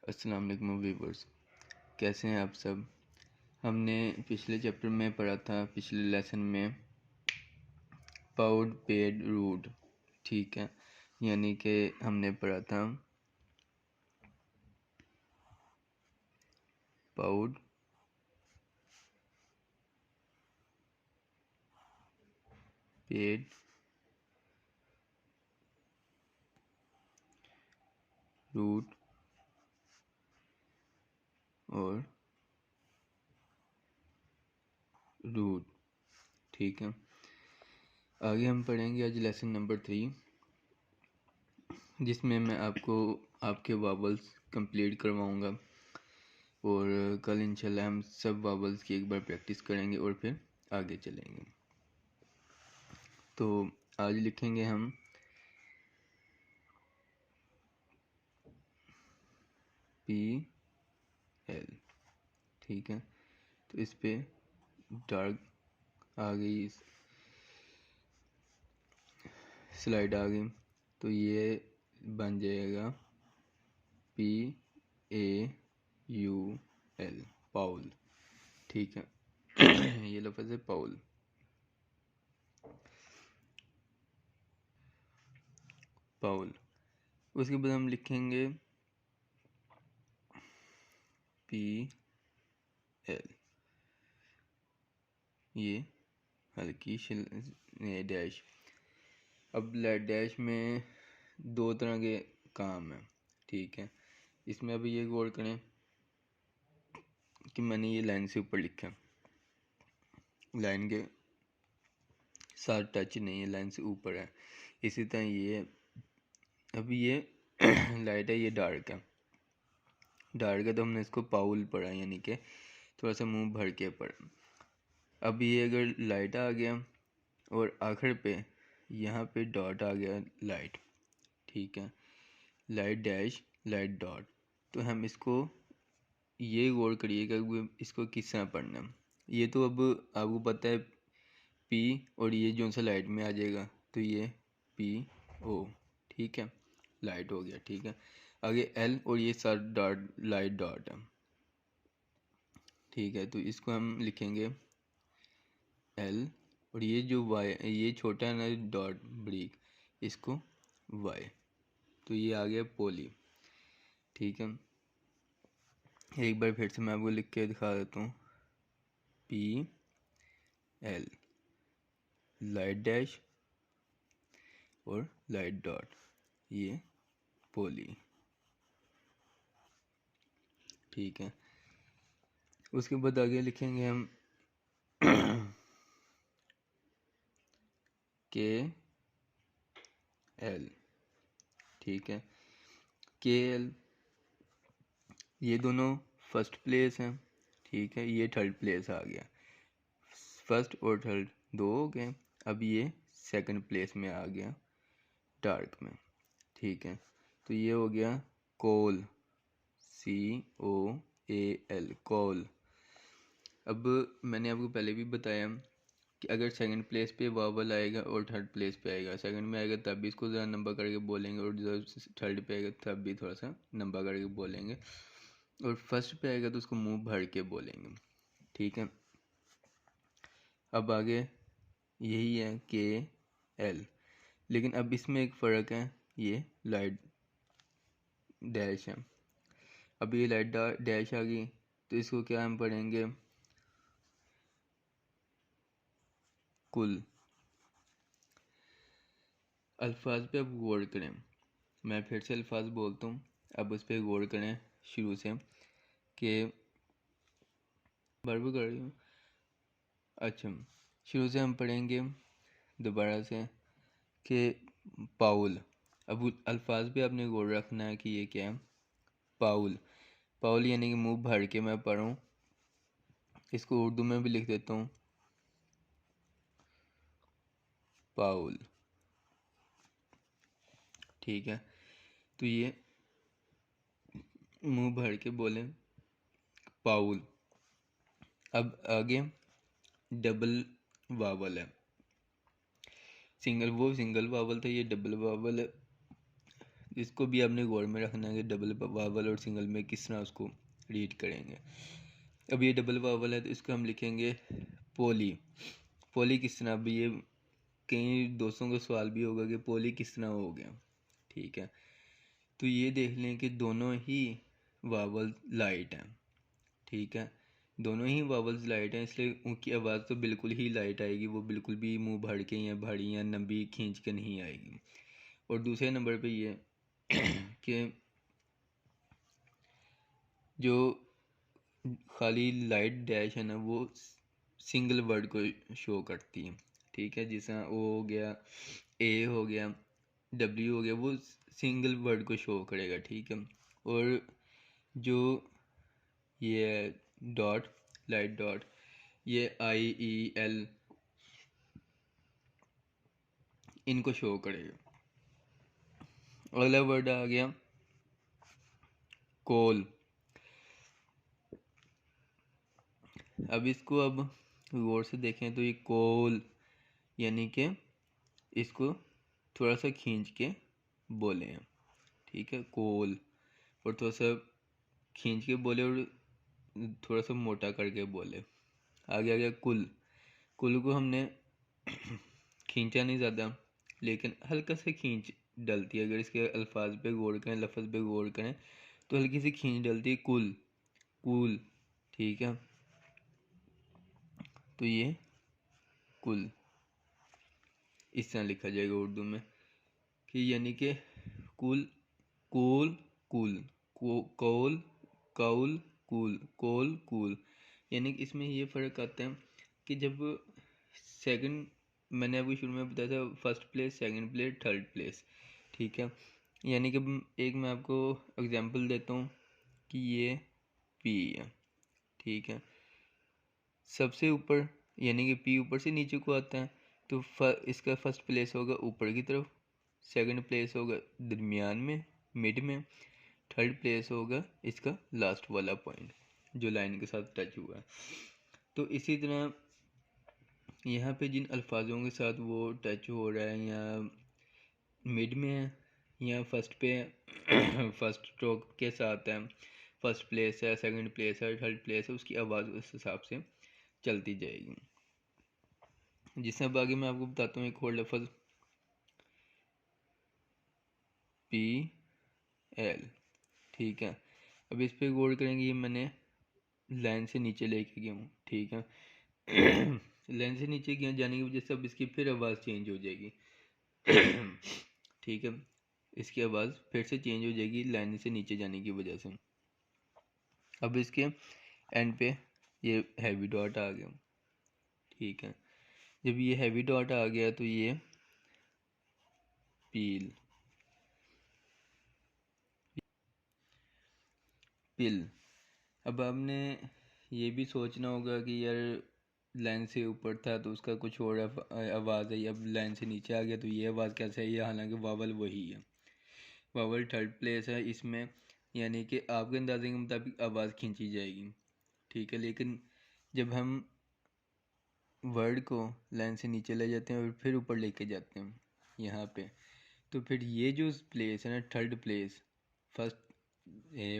अस्सलाम वालेकुम व्यूअर्स, कैसे हैं आप सब। हमने पिछले चैप्टर में पढ़ा था, पिछले लेसन में पाउड पेड रूट, ठीक है। यानी कि हमने पढ़ा था पाउड पेड रूट और रूट, ठीक है। आगे हम पढ़ेंगे आज लेसन नंबर 3, जिसमें मैं आपको आपके वावल्स कंप्लीट करवाऊंगा और कल इंशाल्लाह हम सब वावल्स की एक बार प्रैक्टिस करेंगे और फिर आगे चलेंगे। तो आज लिखेंगे हम P L, ठीक है। तो इस पे डार्क आ गई, स्लाइड आ गई, तो ये बन जाएगा PAUL, पाउल, ठीक है। ये लफ्ज़ है पाउल। पाउल उसके बाद हम लिखेंगे PL, ये हल्की डैश। अब डैश में दो तरह के काम हैं, ठीक है। इसमें अभी ये गौर करें कि मैंने ये लाइन से ऊपर लिखा, लाइन के साथ टच नहीं है, लाइन से ऊपर है। इसी तरह ये अभी ये लाइट है, ये डार्क है, डार्क है, तो हमने इसको पाउल पढ़ा, यानी कि थोड़ा सा मुंह भर के पढ़ा। अब ये अगर लाइट आ गया और आखिर पे यहाँ पे डॉट आ गया लाइट, ठीक है, लाइट डैश लाइट डॉट, तो हम इसको ये गौर करिएगा इसको किस तरह पढ़ना है। ये तो अब आपको पता है पी, और ये जो सा लाइट में आ जाएगा तो ये PO, ठीक है, लाइट हो गया, ठीक है। आगे L और ये सारा डॉट लाइट डॉट है, ठीक है। तो इसको हम लिखेंगे L, और ये जो Y, ये छोटा है ना डॉट ब्रिक, इसको Y, तो ये आ गया पोली, ठीक है। एक बार फिर से मैं आपको लिख के दिखा देता हूँ, PL, लाइट डैश और लाइट डॉट, ये पोली, ठीक है। उसके बाद आगे लिखेंगे हम KL, ठीक है। KL ये दोनों फर्स्ट प्लेस हैं, ठीक है, ये थर्ड प्लेस आ गया, फर्स्ट और थर्ड दो हो गए। अब ये सेकंड प्लेस में आ गया डार्क में, ठीक है। तो ये हो गया कोल, COAL, कोल। अब मैंने आपको पहले भी बताया कि अगर सेकंड प्लेस पे वावल आएगा और थर्ड प्लेस पे आएगा, सेकंड में आएगा तब भी इसको ज़रा नंबर करके बोलेंगे, और जब थर्ड पे आएगा तब भी थोड़ा सा नंबर करके बोलेंगे, और फर्स्ट पे आएगा तो उसको मुंह भर के बोलेंगे, ठीक है। अब आगे यही है KL, लेकिन अब इसमें एक फ़र्क है, ये लाइट डैश है। अब ये लाइट डैश आ गई तो इसको क्या हम पढ़ेंगे, कुल। अल्फाज पे अब गौर करें, मैं फिर से अल्फाज बोलता हूँ, अब उस पर गौर करें शुरू से कि बराबर कर रही हूँ। अच्छा, शुरू से हम पढ़ेंगे दोबारा से कि पाउल। अब अल्फाज पे आपने गौर रखना है कि ये क्या है, पाउल। पाउल यानी कि मुंह भर के मैं पढ़ूँ, इसको उर्दू में भी लिख देता हूँ पाउल, ठीक है। तो ये मुंह भर के बोलें पाउल। अब आगे डबल वावल है, सिंगल वो सिंगल वावल था, ये डबल वावल है, इसको भी आपने गौर में रखना है कि डबल वावल और सिंगल में किस तरह उसको रीड करेंगे। अब ये डबल वावल है तो इसको हम लिखेंगे पोली। पोली किस तरह, अब ये कई दोस्तों को सवाल भी होगा कि पोली किस तरह हो गया, ठीक है। तो ये देख लें कि दोनों ही वावल लाइट हैं, ठीक है, दोनों ही वावल्स लाइट हैं, इसलिए उनकी आवाज़ तो बिल्कुल ही लाइट आएगी, वो बिल्कुल भी मुंह भर के या भारी या लंबी खींच के नहीं आएगी। और दूसरे नंबर पे ये कि जो खाली लाइट डैश है ना वो सिंगल वर्ड को शो करती है, ठीक है, जैसा ओ हो गया, ए हो गया, डब्ल्यू हो गया, वो सिंगल वर्ड को शो करेगा, ठीक है। और जो ये डॉट, लाइट डॉट, ये आई ई एल इनको शो करेगा। अगला वर्ड आ गया कोल। अब इसको अब गौर से देखें तो ये कोल यानी कि इसको थोड़ा सा खींच के बोले हैं, ठीक है, कोल, और थोड़ा सा खींच के बोले और थोड़ा सा मोटा करके बोले। आगे आ गया कुल। कुल को हमने खींचा नहीं ज़्यादा, लेकिन हल्का से खींच डलती है, अगर इसके अल्फाज पे गौर करें, लफ्ज़ पे गौर करें तो हल्की सी खींच डलती है, कुल, कुल, ठीक है। तो ये कुल इस तरह लिखा जाएगा उर्दू में कि यानी कि कुल, cool, cool, call, call, cool, coal, cool, यानी कि इसमें ये फ़र्क आता है कि जब सेकंड, मैंने अभी शुरू में बताया था first place, second place, third place, ठीक है, यानी कि एक मैं आपको एग्जांपल देता हूँ कि ये पी है, ठीक है, सबसे ऊपर यानी कि पी ऊपर से नीचे को आता है तो इसका फर्स्ट प्लेस होगा ऊपर की तरफ, सेकंड प्लेस होगा दरमियान में, मिड में, थर्ड प्लेस होगा इसका लास्ट वाला पॉइंट जो लाइन के साथ टच हुआ है। तो इसी तरह यहाँ पे जिन अल्फाजों के साथ वो टच हो रहा है या मिड में है या फर्स्ट पे फर्स्ट स्ट्रोक के साथ है, फर्स्ट प्लेस है, सेकंड प्लेस है, थर्ड प्लेस है, उसकी आवाज़ उस हिसाब से चलती जाएगी। जिससे अब आगे मैं आपको बताता हूँ एक और लफ्ज़ पी एल, ठीक है। अब इस पे गौर करेंगे, ये मैंने लाइन से नीचे लेके गया हूँ, ठीक है। लाइन से नीचे गया जाने की वजह से अब इसकी फिर आवाज़ चेंज हो जाएगी, ठीक है, इसकी आवाज़ फिर से चेंज हो जाएगी लाइन से नीचे जाने की वजह से। अब इसके एंड पे ये हैवी डॉट आ गया, ठीक है, जब ये हैवी डॉट आ गया तो ये पील, पिल। अब आपने ये भी सोचना होगा कि यार लाइन से ऊपर था तो उसका कुछ और आवाज़ है, अब लाइन से नीचे आ गया तो ये आवाज़ कैसे है, ये हालांकि वावल वही है, वावल थर्ड प्लेस है इसमें, यानी कि आपके अंदाजे के मुताबिक आवाज़ खींची जाएगी, ठीक है। लेकिन जब हम वर्ड को लाइन से नीचे ले जाते हैं और फिर ऊपर लेके जाते हैं यहाँ पे, तो फिर ये जो प्लेस है ना थर्ड प्लेस, फर्स्ट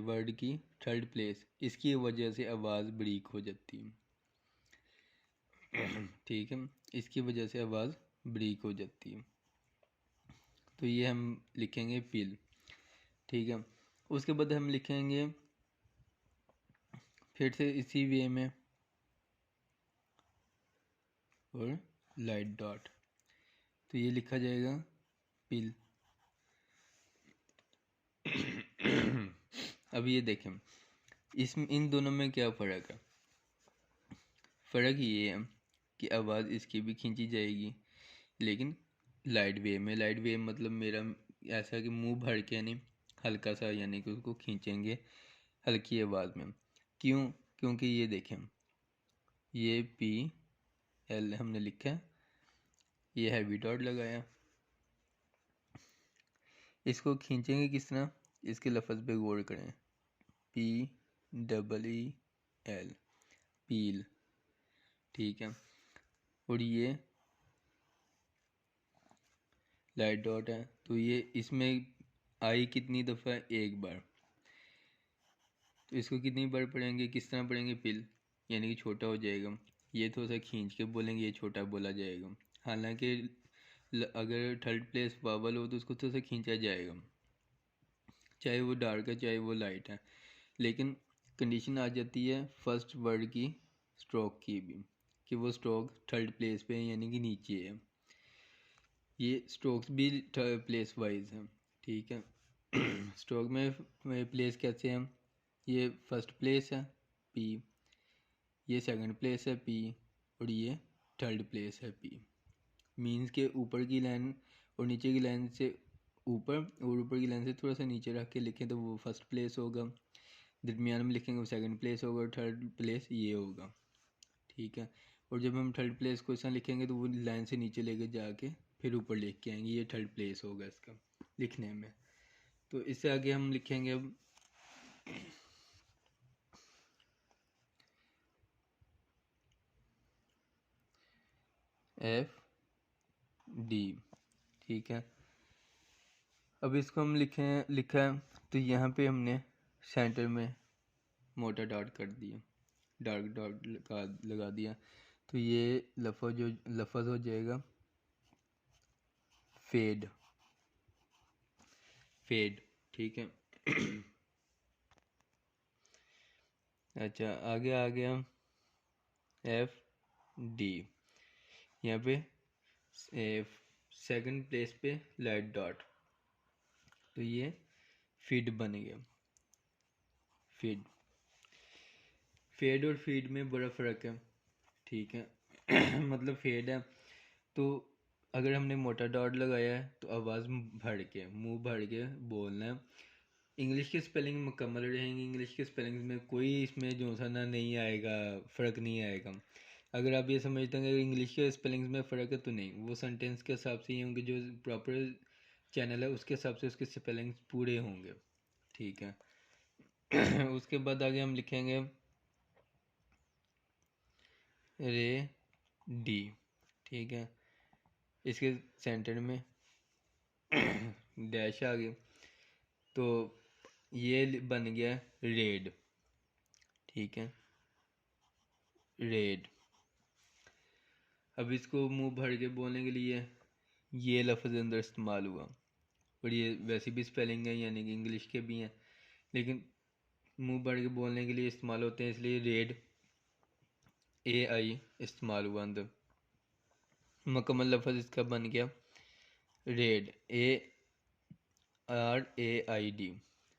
वर्ड की थर्ड प्लेस, इसकी वजह से आवाज़ ब्रीक हो जाती है, ठीक है, इसकी वजह से आवाज़ ब्रीक हो जाती है। तो ये हम लिखेंगे पिल, ठीक है। उसके बाद हम लिखेंगे फिर से इसी वे में और लाइट डॉट, तो ये लिखा जाएगा पिल। अब ये देखें इसमें इन दोनों में क्या फ़र्क है, फ़र्क ये है कि आवाज़ इसकी भी खींची जाएगी लेकिन लाइट वेव में, लाइट वेव मतलब मेरा ऐसा कि मुंह भर के नहीं, हल्का सा, यानी कि उसको खींचेंगे हल्की आवाज़ में। क्यों? क्योंकि ये देखें ये पी एल हमने लिखा है, ये हैवी डॉट लगाया, इसको खींचेंगे किस तरह, इसके लफ्ज़ पे गौर करें, पी डबल ई एल, पील, ठीक है, और ये लाइट डॉट है तो ये इसमें आई कितनी दफ़ा, एक बार। तो इसको कितनी बार पढ़ेंगे, किस तरह पढ़ेंगे, पिल यानी कि छोटा हो जाएगा। ये थोड़ा सा खींच के बोलेंगे, ये छोटा बोला जाएगा। हालांकि अगर थर्ड प्लेस वावल हो तो उसको थोड़ा सा खींचा जाएगा, चाहे वो डार्क है चाहे वो लाइट है। लेकिन कंडीशन आ जाती है फर्स्ट वर्ड की स्ट्रोक की भी, कि वो स्ट्रोक थर्ड प्लेस पे है यानी कि नीचे है। ये स्ट्रोक्स भी प्लेस वाइज हैं, ठीक है। स्ट्रोक में प्लेस कैसे हैं, ये फर्स्ट प्लेस है पी, ये सेकंड प्लेस है पी, और ये थर्ड प्लेस है पी। मीन्स के ऊपर की लाइन और नीचे की लाइन से ऊपर और ऊपर की लाइन से थोड़ा सा नीचे रख के लिखें तो वो फर्स्ट प्लेस होगा, दरमियान में लिखेंगे वो सेकंड प्लेस होगा, और थर्ड प्लेस ये होगा, ठीक है। और जब हम थर्ड प्लेस को ऐसा लिखेंगे तो वो लाइन से नीचे लेके जाके फिर ऊपर लिख के आएंगे, ये थर्ड प्लेस होगा इसका लिखने में। तो इससे आगे हम लिखेंगे अब एफ डी, ठीक है। अब इसको हम लिखा है तो यहाँ पे हमने सेंटर में मोटा डॉट कर दिया, डार्क डॉट लगा दिया, तो ये लफज हो जाएगा फेड, फेड, ठीक है। अच्छा आगे आ गया एफ डी, यहाँ पे सेकंड प्लेस पे लाइट डॉट, तो ये फीड बन गया, फीड। फेड और फीड में बड़ा फ़र्क है, ठीक है। मतलब फेड है तो अगर हमने मोटा डॉट लगाया है तो आवाज़ भर के, मुंह भर के बोलना है। इंग्लिश की स्पेलिंग मुकम्मल रहेंगी, इंग्लिश की स्पेलिंग में कोई इसमें जो सा ना नहीं आएगा, फ़र्क नहीं आएगा। अगर आप ये समझते हैं कि इंग्लिश के स्पेलिंग्स में फ़र्क है तो नहीं, वो सेंटेंस के हिसाब से ही होंगे, जो प्रॉपर चैनल है उसके हिसाब से उसके स्पेलिंग्स पूरे होंगे, ठीक है। उसके बाद आगे हम लिखेंगे रे डी, ठीक है। इसके सेंटर में डैश आ गया तो ये बन गया रेड, ठीक है, रेड। अब इसको मुंह भर के बोलने के लिए ये लफ्ज़ अंदर इस्तेमाल हुआ, और ये वैसे भी स्पेलिंग है यानी कि इंग्लिश के भी हैं, लेकिन मुंह भर के बोलने के लिए इस्तेमाल होते हैं, इसलिए रेड ए आई इस्तेमाल हुआ अंदर। मुकम्मल लफ्ज़ इसका बन गया red, A R A I D,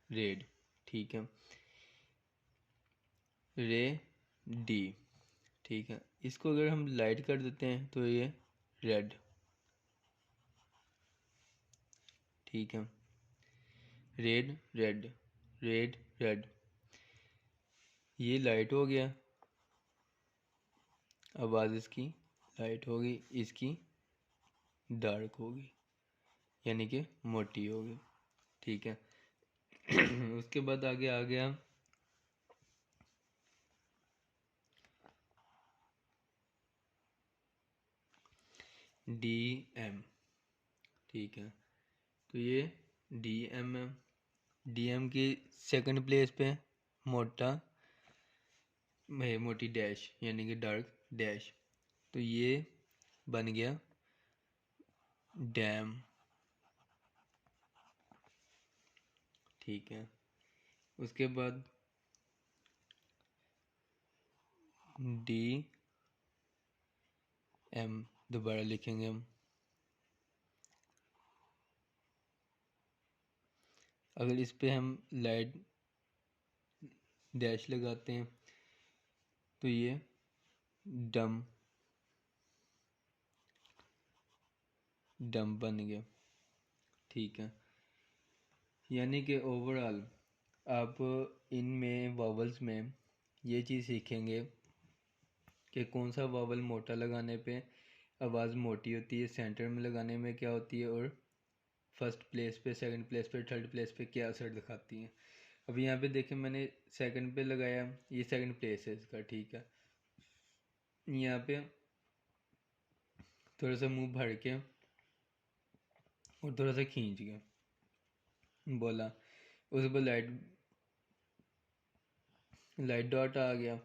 red, ठीक है, रे डी, ठीक है। इसको अगर हम लाइट कर देते हैं तो ये रेड, ठीक है, रेड रेड, रेड रेड, ये लाइट हो गया, आवाज़ इसकी लाइट होगी, इसकी डार्क होगी यानी कि मोटी होगी, ठीक है। उसके बाद आगे आ गया डी एम, ठीक है। तो ये डी एम है, डी एम की सेकंड प्लेस पे मोटी डैश यानी कि डार्क डैश, तो ये बन गया डैम, ठीक है। उसके बाद डी एम दोबारा लिखेंगे हम। अगर इस पे हम लाइट डैश लगाते हैं तो ये डम, डम बन गया, ठीक है। यानी कि ओवरऑल आप इनमें वावल्स में ये चीज़ सीखेंगे कि कौन सा वावल मोटा लगाने पे आवाज़ मोटी होती है, सेंटर में लगाने में क्या होती है, और फर्स्ट प्लेस पे, सेकंड प्लेस पे, थर्ड प्लेस पे क्या असर दिखाती हैं। अब यहाँ पे देखें मैंने सेकंड पे लगाया, ये सेकंड प्लेस है इसका, ठीक है। यहाँ पे थोड़ा सा मुंह भर के और थोड़ा सा खींच के बोला, उसके बाद लाइट डॉट आ गया,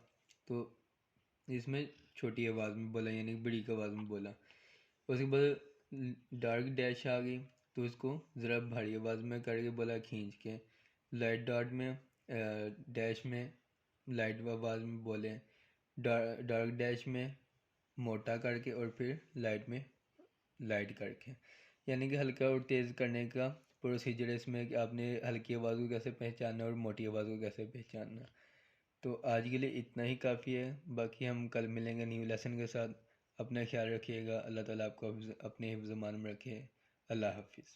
तो इसमें छोटी आवाज़ में बोला यानी बड़ी आवाज़ में बोला। उसके बाद डार्क डैश आ गई, तो उसको ज़रा भारी आवाज़ में करके बोला खींच के। लाइट डॉट में डैश में लाइट आवाज़ में बोले, डार्क डैश में मोटा करके, और फिर लाइट में लाइट करके। यानी कि हल्का और तेज़ करने का प्रोसीजर इसमें कि आपने हल्की आवाज़ को कैसे पहचानना और मोटी आवाज़ को कैसे पहचानना। तो आज के लिए इतना ही काफ़ी है, बाकी हम कल मिलेंगे न्यू लेसन के साथ। अपना ख्याल रखिएगा, अल्लाह ताला आपको अपने हिफ्ज़-ए-मान में रखे। अल्लाह हाफिज़।